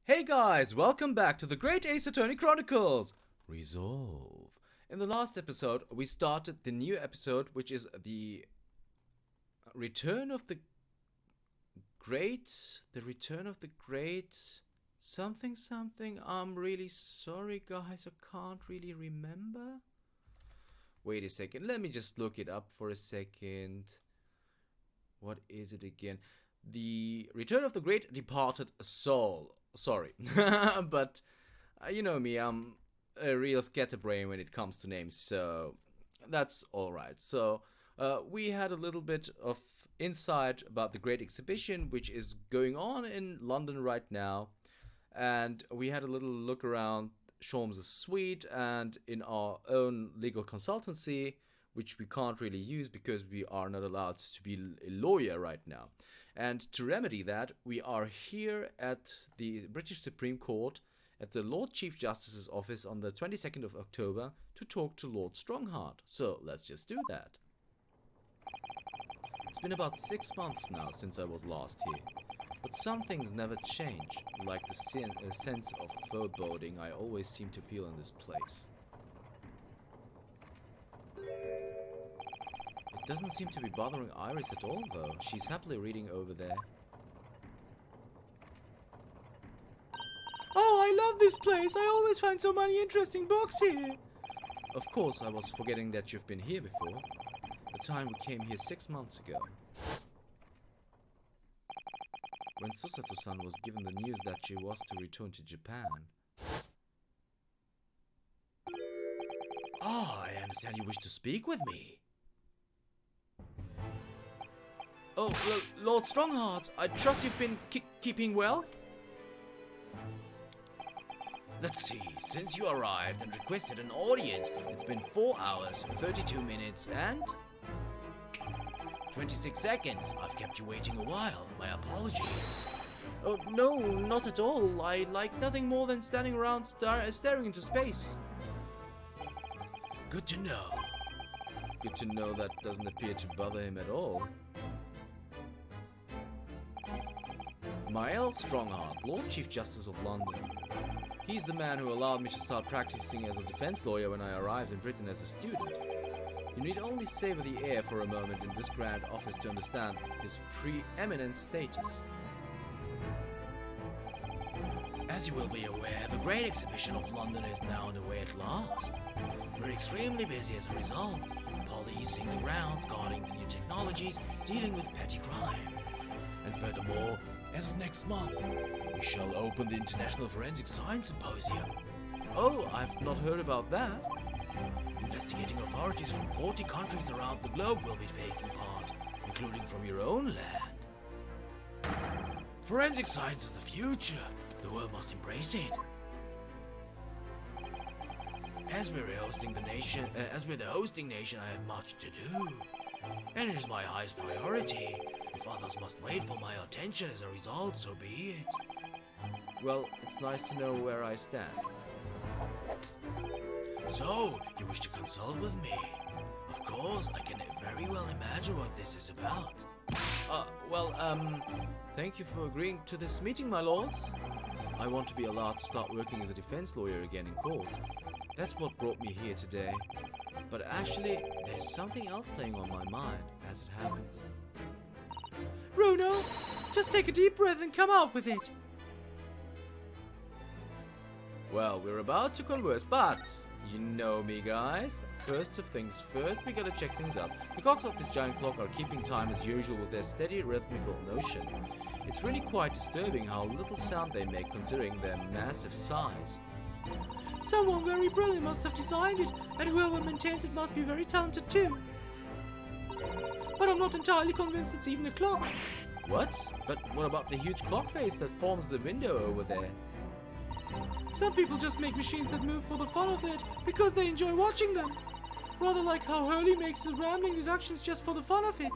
Hey guys, welcome back to the Great Ace Attorney Chronicles! Resolve. In the last episode, we started the new episode, which is the Return of the Great... The Return of the Great... Something something. I'm really sorry guys, I can't really remember. Wait a second, let me just look it up for a second. What is it again? The Return of the Great Departed Soul. Sorry, but you know me, I'm a real scatterbrain when it comes to names, so that's alright. So we had a little bit of insight about the Great Exhibition, which is going on in London right now, and we had a little look around Sholmes' suite and in our own legal consultancy, which we can't really use because we are not allowed to be a lawyer right now. And to remedy that, we are here at the British Supreme Court at the Lord Chief Justice's office on the 22nd of October to talk to Lord Stronghart. So let's just do that. It's been about 6 months now since I was last here, but some things never change, like the sense of foreboding I always seem to feel in this place. It doesn't seem to be bothering Iris at all, though. She's happily reading over there. Oh, I love this place! I always find so many interesting books here! Of course, I was forgetting that you've been here before. The time we came here 6 months ago. When Susato-san was given the news that she was to return to Japan. Ah, I understand you wish to speak with me. Oh, Lord Stronghart, I trust you've been keeping well? Let's see, since you arrived and requested an audience, it's been 4 hours, 32 minutes, and 26 seconds. I've kept you waiting a while. My apologies. Oh, no, not at all. I like nothing more than standing around staring into space. Good to know. Good to know that doesn't appear to bother him at all. Mael Stronghart, Lord Chief Justice of London. He's the man who allowed me to start practicing as a defense lawyer when I arrived in Britain as a student. You need only savor the air for a moment in this grand office to understand his preeminent status. As you will be aware, the Great Exhibition of London is now underway at last. We're extremely busy as a result, policing the grounds, guarding the new technologies, dealing with petty crime. And furthermore, as of next month, we shall open the International Forensic Science Symposium. Oh, I've not heard about that. Investigating authorities from 40 countries around the globe will be taking part, including from your own land. Forensic science is the future. The world must embrace it. As we're the hosting nation, I have much to do. And it is my highest priority. If others must wait for my attention as a result, so be it. Well, it's nice to know where I stand. So, you wish to consult with me? Of course, I can very well imagine what this is about. Thank you for agreeing to this meeting, my lord. I want to be allowed to start working as a defense lawyer again in court. That's what brought me here today. But actually, there's something else playing on my mind as it happens. Runo, just take a deep breath and come out with it. Well, we're about to converse, but you know me, guys. First of things first, we gotta check things out. The clocks of this giant clock are keeping time as usual with their steady rhythmical motion. It's really quite disturbing how little sound they make considering their massive size. Someone very brilliant must have designed it, and whoever maintains it must be very talented too. But I'm not entirely convinced it's even a clock. What? But what about the huge clock face that forms the window over there? Some people just make machines that move for the fun of it, because they enjoy watching them. Rather like how Hurley makes his rambling deductions just for the fun of it.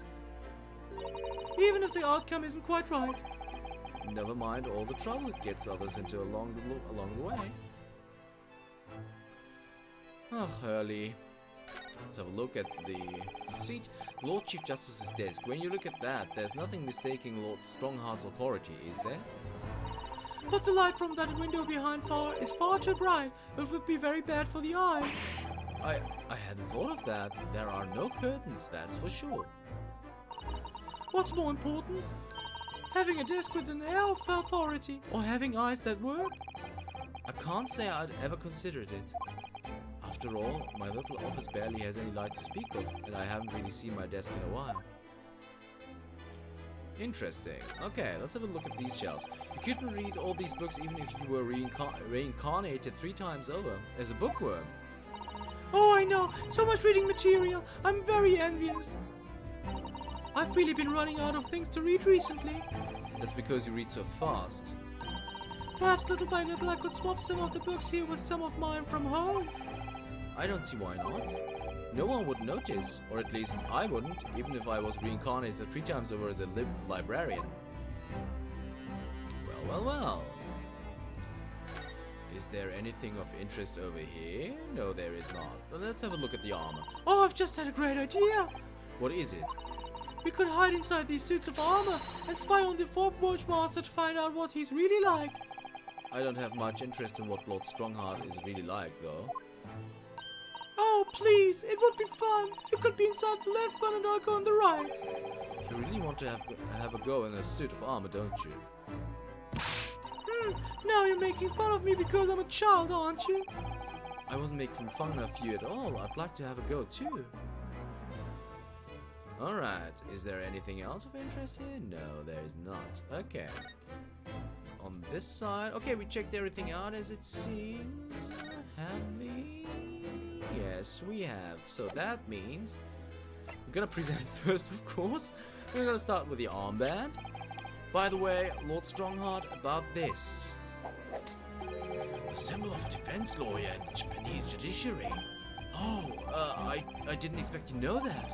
Even if the outcome isn't quite right. Never mind all the trouble it gets others into along the way. Oh, Hurley. Let's have a look at the seat. The Lord Chief Justice's desk. When you look at that, there's nothing mistaking Lord Stronghart's authority, is there? but the light from that window behind is far too bright. It would be very bad for the eyes. I hadn't thought of that. There are no curtains, that's for sure. What's more important? Having a desk with an air of authority, or having eyes that work? I can't say I'd ever considered it. After all, my little office barely has any light to speak of, and I haven't really seen my desk in a while. Interesting. Okay, let's have a look at these shelves. You couldn't read all these books even if you were reincarnated 3 times over as a bookworm. Oh, I know. So much reading material. I'm very envious. I've really been running out of things to read recently. That's because you read so fast. Perhaps little by little I could swap some of the books here with some of mine from home. I don't see why not. No one would notice, or at least I wouldn't, even if I was reincarnated 3 times over as a librarian. Well. Is there anything of interest over here? No, there is not. But let's have a look at the armor. Oh, I've just had a great idea! What is it? We could hide inside these suits of armor and spy on the Forge Master to find out what he's really like. I don't have much interest in what Lord Stronghart is really like, though. Oh, please! It would be fun! You could be inside the left one and I'll go on the right. You really want to have a go in a suit of armor, don't you? Now you're making fun of me because I'm a child, aren't you? I wasn't making fun of you at all. I'd like to have a go, too. Alright, is there anything else of interest here? No, there is not. Okay. On this side... Okay, we checked everything out as it seems. Have we? Yes, we have. So that means... We're gonna present first, of course. We're gonna start with the armband. By the way, Lord Stronghart, about this. The symbol of a defense lawyer in the Japanese judiciary. Oh, I didn't expect you to know that.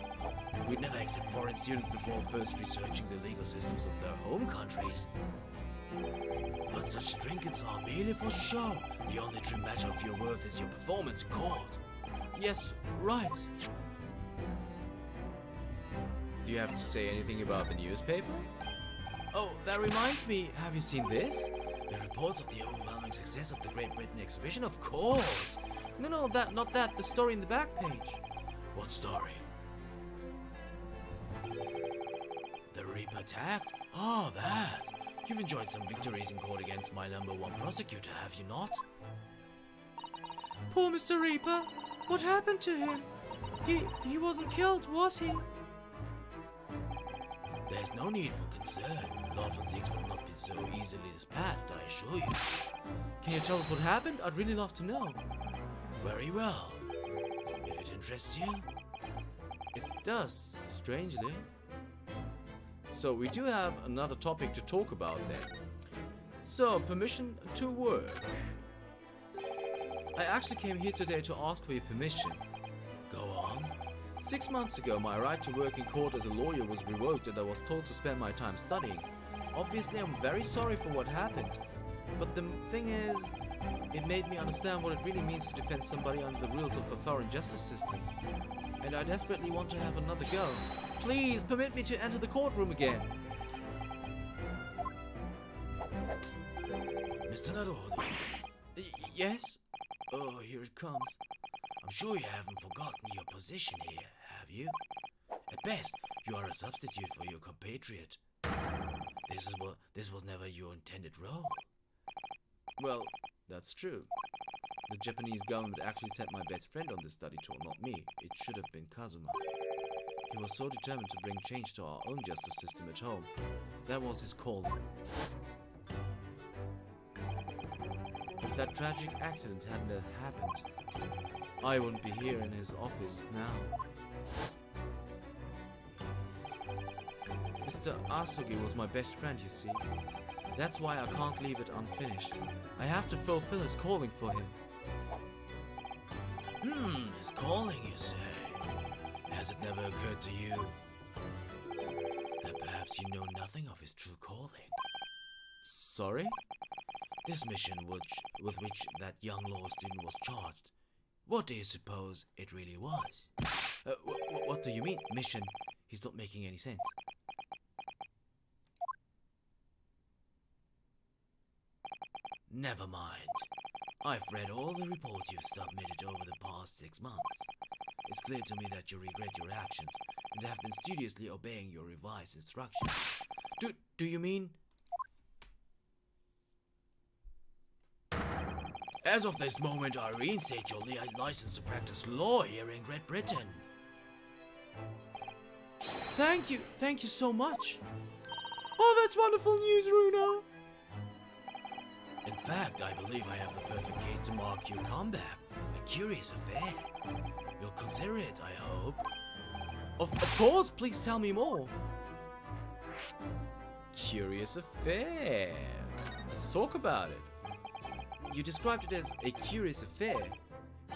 We'd never accept foreign students before first researching the legal systems of their home countries. But such trinkets are merely for show. The only true measure of your worth is your performance in court. Yes, right. Do you have to say anything about the newspaper? Oh, that reminds me, have you seen this? The reports of the overwhelming success of the Great Britain exhibition, of course. No, not that, the story in the back page. What story? The Reaper attacked? Oh, that. You've enjoyed some victories in court against my #1 prosecutor, have you not? Poor Mr. Reaper. What happened to him? He wasn't killed, was he? There's no need for concern. Lord von Zieg's will not be so easily dispatched, I assure you. Can you tell us what happened? I'd really love to know. Very well. If it interests you. It does, strangely. So we do have another topic to talk about then. So, permission to work. I actually came here today to ask for your permission. Go on. 6 months ago, my right to work in court as a lawyer was revoked and I was told to spend my time studying. Obviously, I'm very sorry for what happened. But the thing is, it made me understand what it really means to defend somebody under the rules of a foreign justice system. And I desperately want to have another go. Please, permit me to enter the courtroom again. Mr. Naruhodo. Yes? Oh, here it comes. I'm sure you haven't forgotten your position here, have you? At best, you are a substitute for your compatriot. This was never your intended role. Well, that's true. The Japanese government actually sent my best friend on this study tour, not me. It should have been Kazuma. He was so determined to bring change to our own justice system at home. That was his calling. If that tragic accident hadn't happened, I wouldn't be here in his office now. Mr. Asugi was my best friend, you see. That's why I can't leave it unfinished. I have to fulfill his calling for him. His calling, you say? Has it never occurred to you that perhaps you know nothing of his true calling? Sorry? This mission with which that young law student was charged, what do you suppose it really was? What do you mean, mission? He's not making any sense. Never mind. I've read all the reports you've submitted over the past 6 months. It's clear to me that you regret your actions and have been studiously obeying your revised instructions. Do you mean? As of this moment, I reinstate your license to practice law here in Great Britain. Thank you so much. Oh, that's wonderful news, Runa. In fact, I believe I have the perfect case to mark your comeback. A curious affair. You'll consider it, I hope. Of course, please tell me more. Curious affair. Let's talk about it. You described it as a curious affair.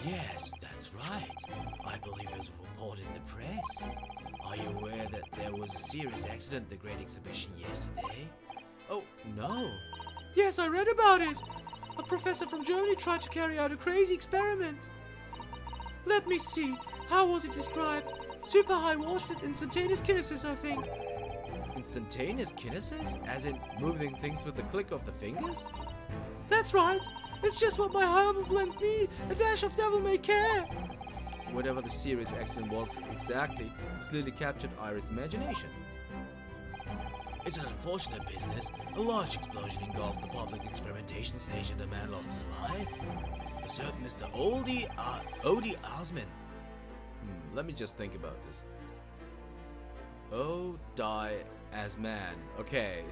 Yes, that's right. I believe it was reported in the press. Are you aware that there was a serious accident at the Great Exhibition yesterday? Oh, no. Yes, I read about it. A professor from Germany tried to carry out a crazy experiment. Let me see. How was it described? Super high voltage instantaneous kinesis, I think. Instantaneous kinesis? As in moving things with the click of the fingers? That's right. It's just what my herbal blends need. A dash of devil may care. Whatever the serious accident was exactly, it's clearly captured Iris' imagination. It's an unfortunate business. A large explosion engulfed the public experimentation station and a man lost his life. A certain Mr. Odie Osman. Let me just think about this. Oh, die as man. Okay.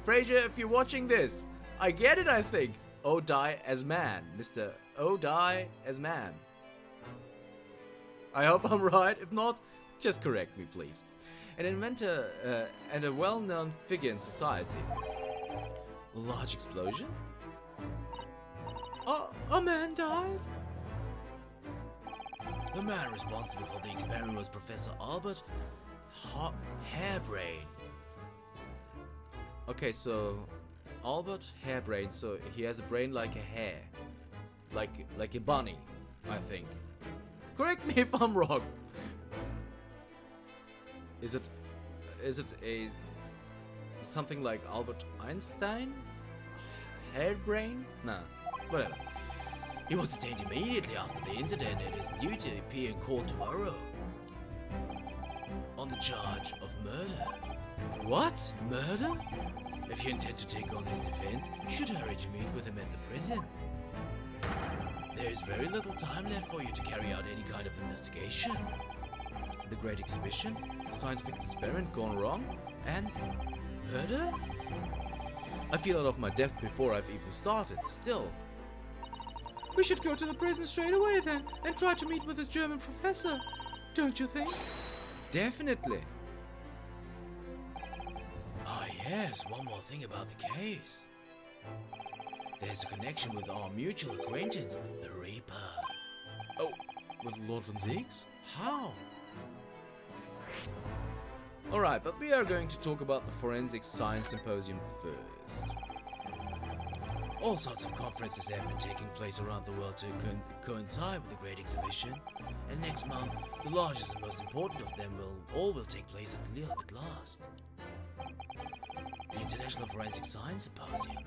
Fraser, if you're watching this, I get it, I think. Oh, die as man. Mr. Oh, die as man. I hope I'm right. If not, just correct me, please. An inventor and a well-known figure in society. A large explosion? A man died? The man responsible for the experiment was Professor Albert Harebrain. Okay, so Albert Harebrain, so he has a brain like a hare. Like a bunny, I think. Correct me if I'm wrong. Is it a something like Albert Einstein? Harebrain? Nah, whatever. He was detained immediately after the incident and is due to appear in court tomorrow on the charge of murder. What? Murder? If you intend to take on his defense, you should hurry to meet with him at the prison. There is very little time left for you to carry out any kind of investigation. The Great Exhibition? A scientific experiment gone wrong? And murder? I feel out of my depth before I've even started, still. We should go to the prison straight away then, and try to meet with this German professor. Don't you think? Definitely. Ah yes, one more thing about the case. There's a connection with our mutual acquaintance, the Reaper. Oh, with Lord von Zieks? How? Alright, but we are going to talk about the Forensic Science Symposium first. All sorts of conferences have been taking place around the world to coincide with the Great Exhibition, and next month, the largest and most important of them will take place at last. The International Forensic Science Symposium.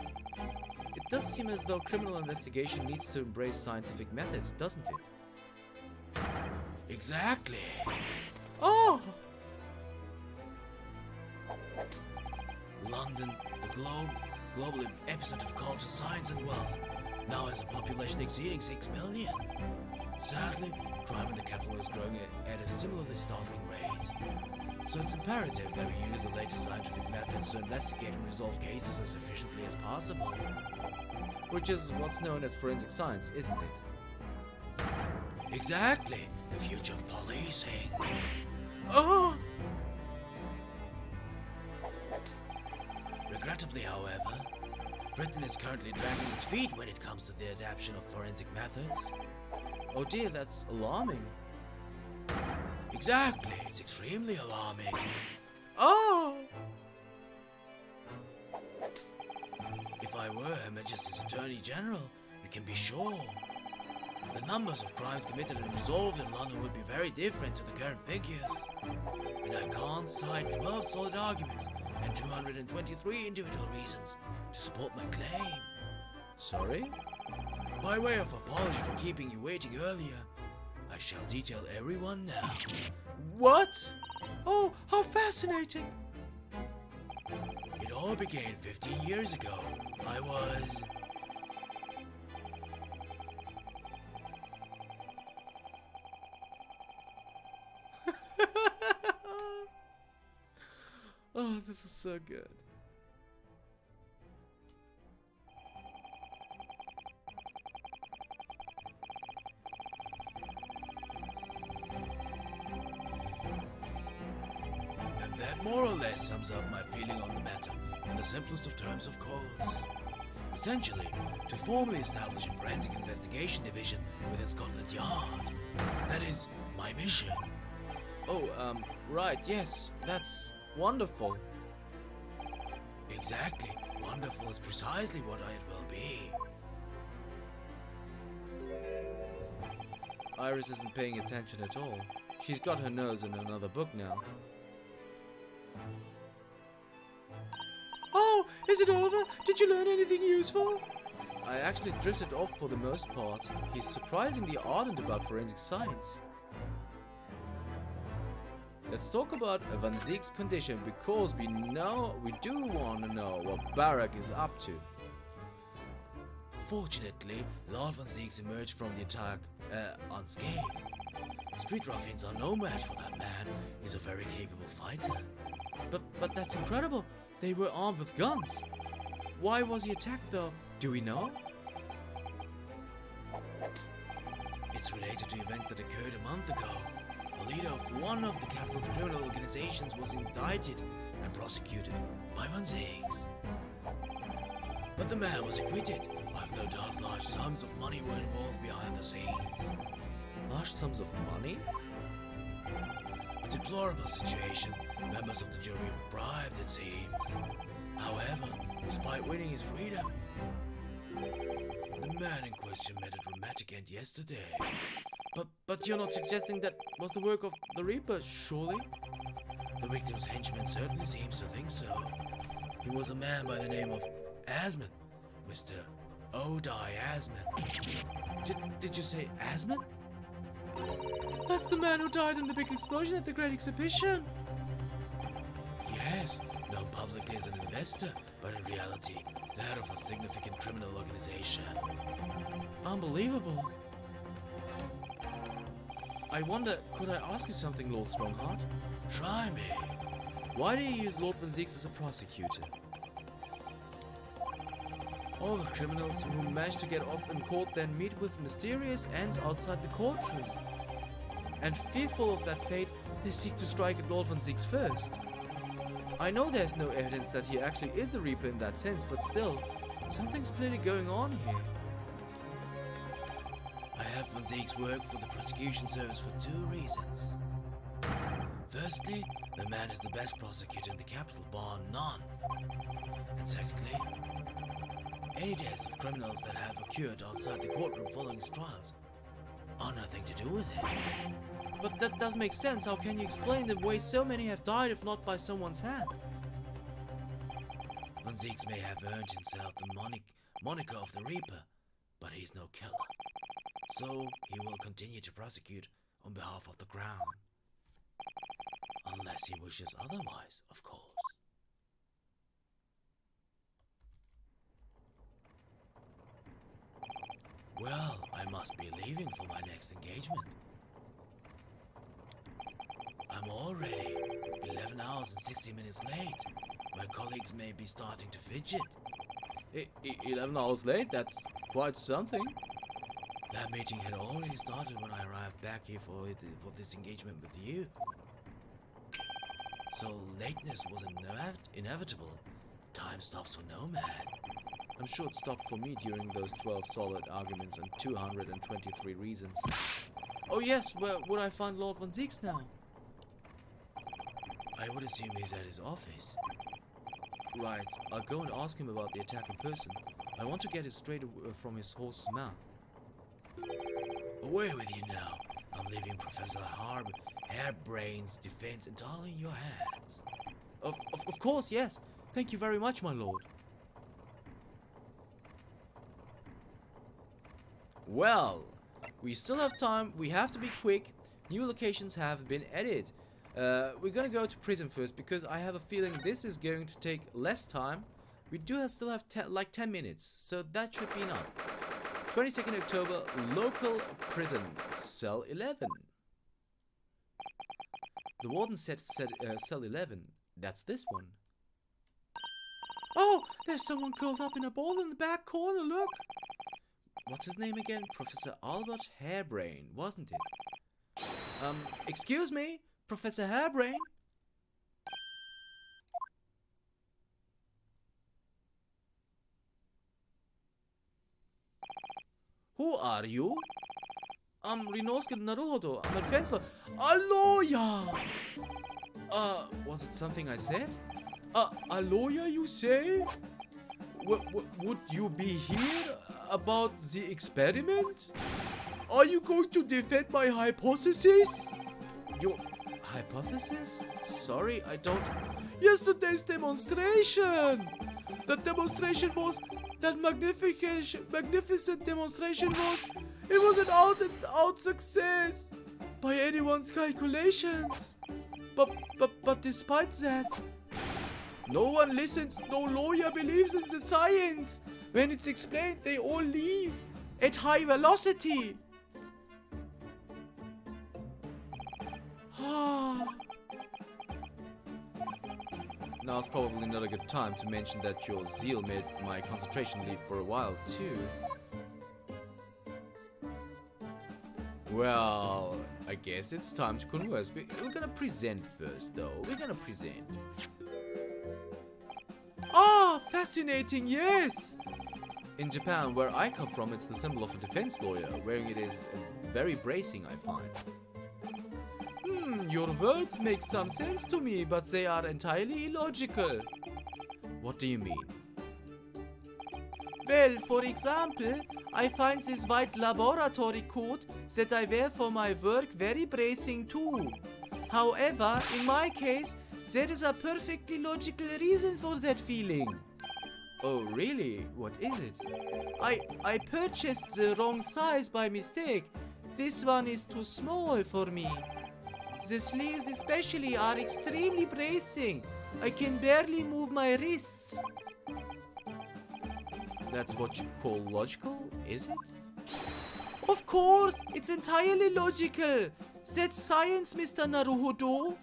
It does seem as though criminal investigation needs to embrace scientific methods, doesn't it? Exactly. Oh! London, the global epicenter of culture, science and wealth, now has a population exceeding 6 million. Sadly, crime in the capital is growing at a similarly startling rate. So it's imperative that we use the latest scientific methods to investigate and resolve cases as efficiently as possible. Which is what's known as forensic science, isn't it? Exactly, the future of policing. Oh! Regrettably, however, Britain is currently dragging its feet when it comes to the adoption of forensic methods. Oh dear, that's alarming. Exactly, it's extremely alarming. Oh! If I were Her Majesty's Attorney General, you can be sure the numbers of crimes committed and resolved in London would be very different to the current figures. And I can't cite 12 solid arguments and 223 individual reasons to support my claim. Sorry? By way of apology for keeping you waiting earlier, I shall detail everyone now. What? Oh, how fascinating! It all began 15 years ago. I was... Oh, this is so good. And that more or less sums up my feeling on the matter in the simplest of terms, of course. Essentially, to formally establish a forensic investigation division within Scotland Yard. That is my mission. Oh, right, yes, that's wonderful. Exactly. Wonderful is precisely what it will be. Iris isn't paying attention at all. She's got her nose in another book now. Oh, is it over? Did you learn anything useful? I actually drifted off for the most part. He's surprisingly ardent about forensic science. Let's talk about Van Ziek's condition because we do want to know what Barak is up to. Fortunately, Lord Van Zieks emerged from the attack unscathed. Street ruffians are no match for that man. He's a very capable fighter. But that's incredible. They were armed with guns. Why was he attacked though? Do we know? It's related to events that occurred a month ago. The leader of one of the capital's criminal organizations was indicted and prosecuted by Van Zieks. But the man was acquitted. I've no doubt large sums of money were involved behind the scenes. Large sums of money? A deplorable situation. Members of the jury were bribed, it seems. However, despite winning his freedom, the man in question met a dramatic end yesterday. But you're not suggesting that was the work of the Reaper, surely? The victim's henchman certainly seems to think so. He was a man by the name of Asman, Mr. Odai Asman. Did you say Asman? That's the man who died in the big explosion at the Great Exhibition. Yes, known publicly as an investor, but in reality, the head of a significant criminal organization. Unbelievable. I wonder, could I ask you something, Lord Stronghart? Try me. Why do you use Lord Van Zieks as a prosecutor? All the criminals who manage to get off in court then meet with mysterious ends outside the courtroom. And fearful of that fate, they seek to strike at Lord Van Zieks first. I know there's no evidence that he actually is the Reaper in that sense, but still, something's clearly going on here. I have Van Zieks work for the prosecution service for two reasons. Firstly, the man is the best prosecutor in the capital, bar none. And secondly, any deaths of criminals that have occurred outside the courtroom following his trials are nothing to do with him. But that does make sense. How can you explain the way so many have died if not by someone's hand? Van Zieks may have earned himself the moniker of the Reaper, but he's no killer. So he will continue to prosecute on behalf of the Crown. Unless he wishes otherwise, of course. Well, I must be leaving for my next engagement. I'm already 11 hours and 60 minutes late. My colleagues may be starting to fidget. 11 hours late? That's quite something. That meeting had already started when I arrived back here for this engagement with you. So lateness was inevitable. Time stops for no man. I'm sure it stopped for me during those 12 solid arguments and 223 reasons. Oh yes, where would I find Lord Van Zieks now? I would assume he's at his office. Right, I'll go and ask him about the attack in person. I want to get it straight from his horse's mouth. Away with you now. I'm leaving Professor Hairbrain's defense entirely in your hands. Of course, yes. Thank you very much, my lord. Well, we still have time. We have to be quick. New locations have been added. We're gonna go to prison first because I have a feeling this is going to take less time. We still have like 10 minutes, so that should be enough. 22nd October, local prison, cell 11. The warden said cell 11. That's this one. Oh, there's someone curled up in a ball in the back corner, look. What's his name again? Professor Albert Hairbrain, wasn't it? Excuse me, Professor Hairbrain? Who are you? I'm Rinosuke Naruhodo. I'm a fencer. A lawyer! Was it something I said? A lawyer, you say? Would you be here about the experiment? Are you going to defend my hypothesis? Your hypothesis? Sorry, I don't... Yesterday's demonstration! That demonstration was... That magnificent demonstration was... It was an out-and-out success! By anyone's calculations! But despite that... No one listens, no lawyer believes in the science! When it's explained, they all leave! At high velocity! Now's probably not a good time to mention that your zeal made my concentration leave for a while too. Well, I guess it's time to converse. We're gonna present first though. We're gonna present. Ah, fascinating, yes! In Japan, where I come from, it's the symbol of a defense lawyer. Wearing it is very bracing, I find. Your words make some sense to me, but they are entirely illogical. What do you mean? Well, for example, I find this white laboratory coat that I wear for my work very bracing too. However, in my case, there is a perfectly logical reason for that feeling. Oh, really? What is it? I purchased the wrong size by mistake. This one is too small for me. The sleeves especially are extremely bracing. I can barely move my wrists. That's what you call logical, is it? Of course, it's entirely logical. That's science, Mr. Naruhodo.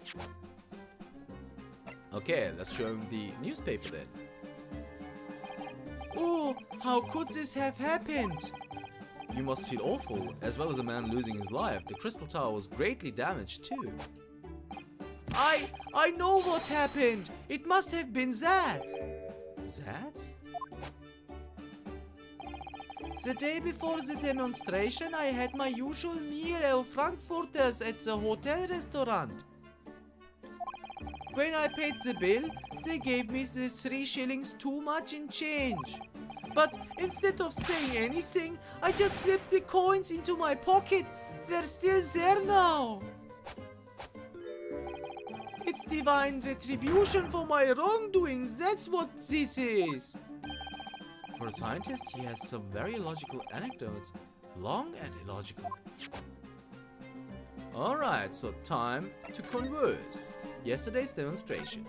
Okay, let's show him the newspaper then. Oh, how could this have happened? You must feel awful, as well as a man losing his life. The Crystal Tower was greatly damaged too. I know what happened. It must have been that. That? The day before the demonstration, I had my usual meal of Frankfurters at the hotel restaurant. When I paid the bill, they gave me the 3 shillings too much in change. But instead of saying anything, I just slipped the coins into my pocket. They're still there now. It's divine retribution for my wrongdoing. That's what this is. For a scientist, he has some very logical anecdotes. Long and illogical. Alright, so time to converse. Yesterday's demonstration.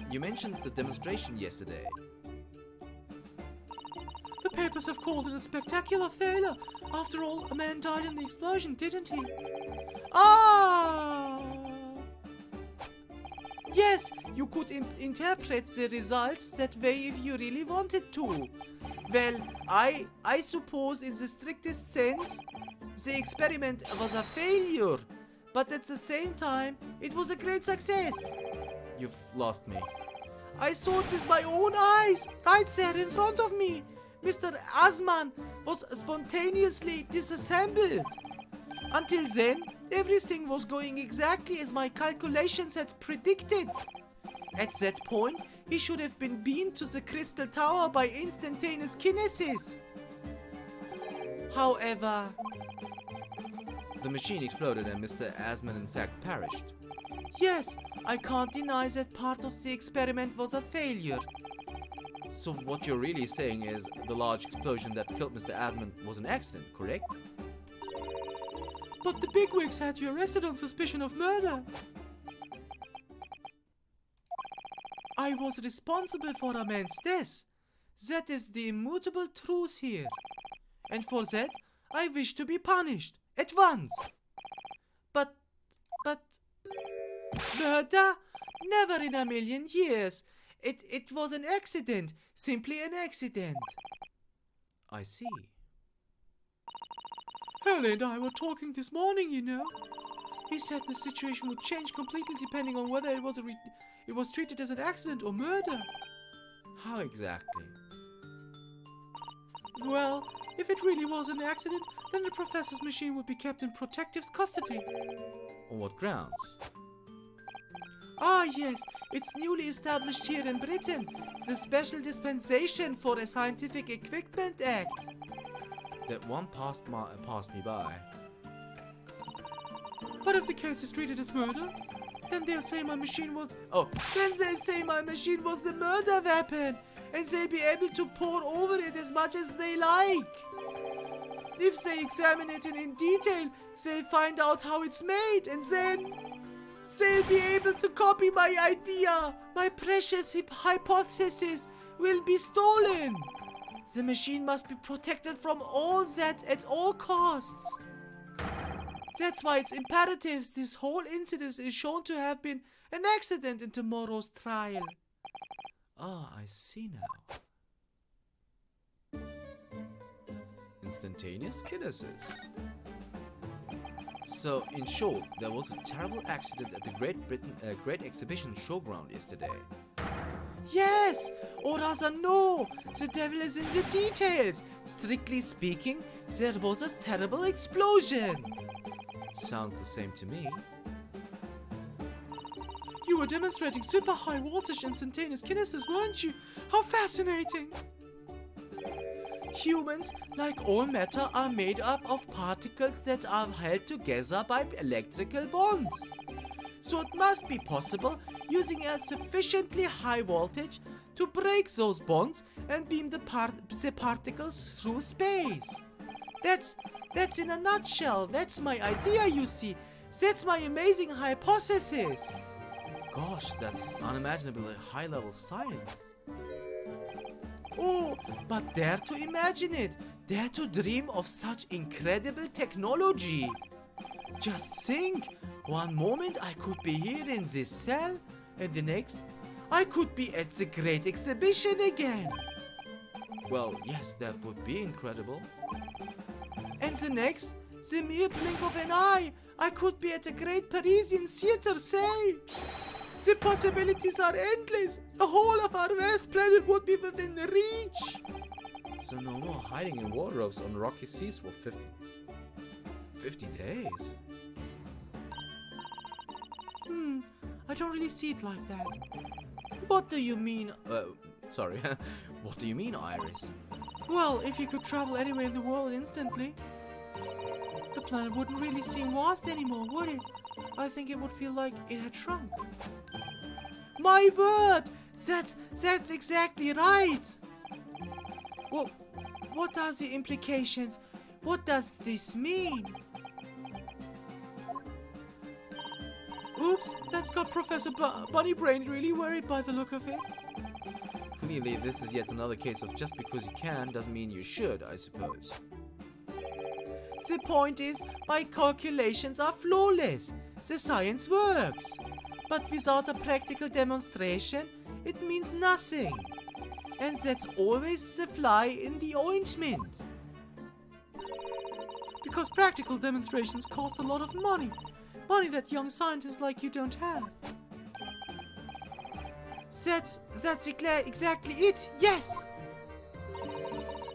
You mentioned the demonstration yesterday. The papers have called it a spectacular failure. After all, a man died in the explosion, didn't he? Ah! Yes, you could interpret the results that way if you really wanted to. Well, I suppose in the strictest sense, the experiment was a failure. But at the same time, it was a great success. You've lost me. I saw it with my own eyes, right there in front of me. Mr. Asman was spontaneously disassembled. Until then, everything was going exactly as my calculations had predicted. At that point, he should have been beamed to the Crystal Tower by instantaneous kinesis. However... The machine exploded and Mr. Asman in fact perished. Yes, I can't deny that part of the experiment was a failure. So what you're really saying is the large explosion that killed Mr. Admin was an accident, correct? But the bigwigs had you arrested on suspicion of murder. I was responsible for a man's death. That is the immutable truth here. And for that, I wish to be punished. At once. But... Murder? Never in a million years. It was an accident. Simply an accident. I see. Hurley and I were talking this morning, you know. He said the situation would change completely depending on whether it was treated as an accident or murder. How exactly? Well, if it really was an accident, then the professor's machine would be kept in protective custody. On what grounds? Ah, yes, it's newly established here in Britain, the Special Dispensation for a Scientific Equipment Act. That one passed me by. But if the case is treated as murder, then they'll say my machine was... then they'll say my machine was the murder weapon, and they'll be able to pour over it as much as they like. If they examine it in detail, they'll find out how it's made, and then... they'll be able to copy my idea. My precious hypothesis will be stolen. The machine must be protected from all that at all costs. That's why it's imperative this whole incident is shown to have been an accident in tomorrow's trial. Ah, I see now. Instantaneous kinesis. So, in short, there was a terrible accident at the Great Exhibition Showground yesterday. Yes, or rather no, the devil is in the details. Strictly speaking, there was a terrible explosion. Sounds the same to me. You were demonstrating super high voltage instantaneous kinesis, weren't you? How fascinating! Humans, like all matter, are made up of particles that are held together by electrical bonds. So it must be possible, using a sufficiently high voltage, to break those bonds and beam the particles through space. That's in a nutshell. That's my idea, you see. That's my amazing hypothesis. Gosh, that's unimaginably high-level science. Oh, but dare to imagine it. Dare to dream of such incredible technology. Just think, one moment I could be here in this cell, and the next, I could be at the Great Exhibition again. Well, yes, that would be incredible. And the next, the mere blink of an eye, I could be at a great Parisian theater, say. The possibilities are endless. The whole of our vast planet would be within reach. So no more hiding in wardrobes on rocky seas for 50 days. I don't really see it like that. What do you mean? Sorry. What do you mean, Iris? Well, if you could travel anywhere in the world instantly, the planet wouldn't really seem vast anymore, would it? I think it would feel like it had shrunk. My word! That's exactly right! Well, what are the implications? What does this mean? Oops, that's got Professor Bunnybrain really worried by the look of it. Clearly, this is yet another case of just because you can doesn't mean you should, I suppose. The point is, my calculations are flawless. The science works. But without a practical demonstration, it means nothing. And that's always the fly in the ointment. Because practical demonstrations cost a lot of money. Money that young scientists like you don't have. That's exactly it, yes!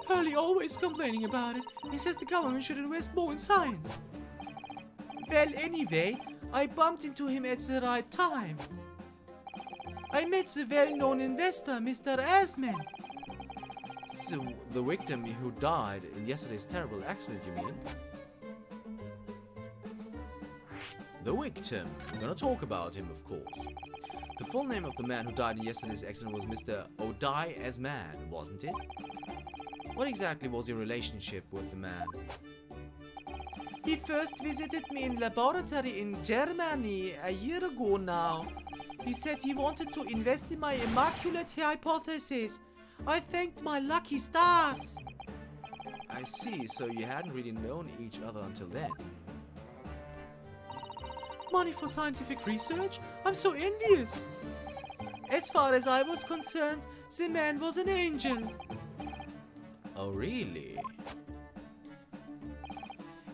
Hurley always complaining about it. He says the government should invest more in science. Well, anyway, I bumped into him at the right time. I met the well-known investor, Mr. Asman. So, the victim who died in yesterday's terrible accident, you mean? The victim. We're gonna talk about him, of course. The full name of the man who died in yesterday's accident was Mr. O'Dye as man, wasn't it? What exactly was your relationship with the man? He first visited me in laboratory in Germany a year ago now. He said he wanted to invest in my immaculate hypothesis. I thanked my lucky stars. I see, so you hadn't really known each other until then. Money for scientific research? I'm so envious. As far as I was concerned, the man was an angel. Oh, really?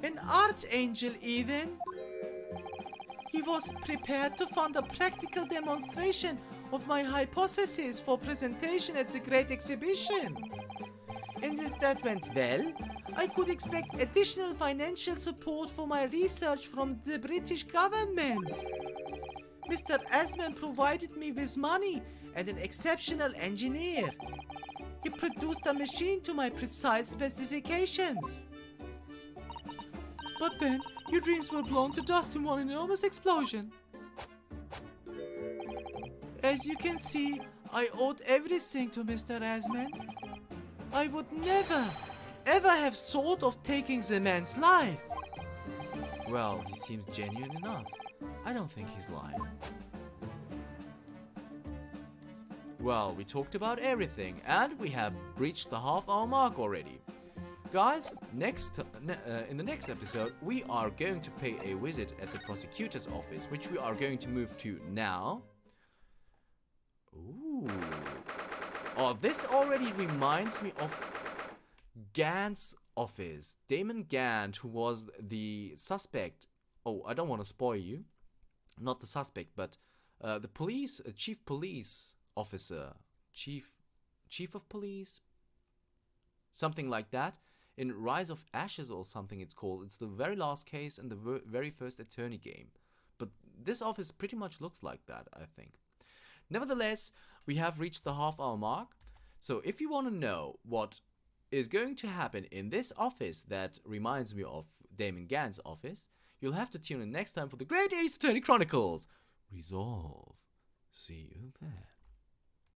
An archangel, even. He was prepared to fund a practical demonstration of my hypothesis for presentation at the Great Exhibition. And if that went well, I could expect additional financial support for my research from the British government. Mr. Asman provided me with money and an exceptional engineer. He produced a machine to my precise specifications. But then, your dreams were blown to dust in one enormous explosion. As you can see, I owed everything to Mr. Asman. I would never, ever have thought of taking the man's life. Well, he seems genuine enough. I don't think he's lying. Well, we talked about everything, and we have reached the half-hour mark already. Guys, in the next episode, we are going to pay a visit at the prosecutor's office, which we are going to move to now. Ooh. Oh, this already reminds me of Gant's office. Damon Gant, who was the suspect. Oh, I don't want to spoil you. Not the suspect, but the police, chief police officer, chief of police, something like that. In Rise of Ashes or something it's called. It's the very last case and the very first attorney game. But this office pretty much looks like that, I think. Nevertheless, we have reached the half-hour mark. So if you want to know what is going to happen in this office that reminds me of Damon Gant's office, you'll have to tune in next time for the Great Ace Attorney Chronicles. Resolve. See you then.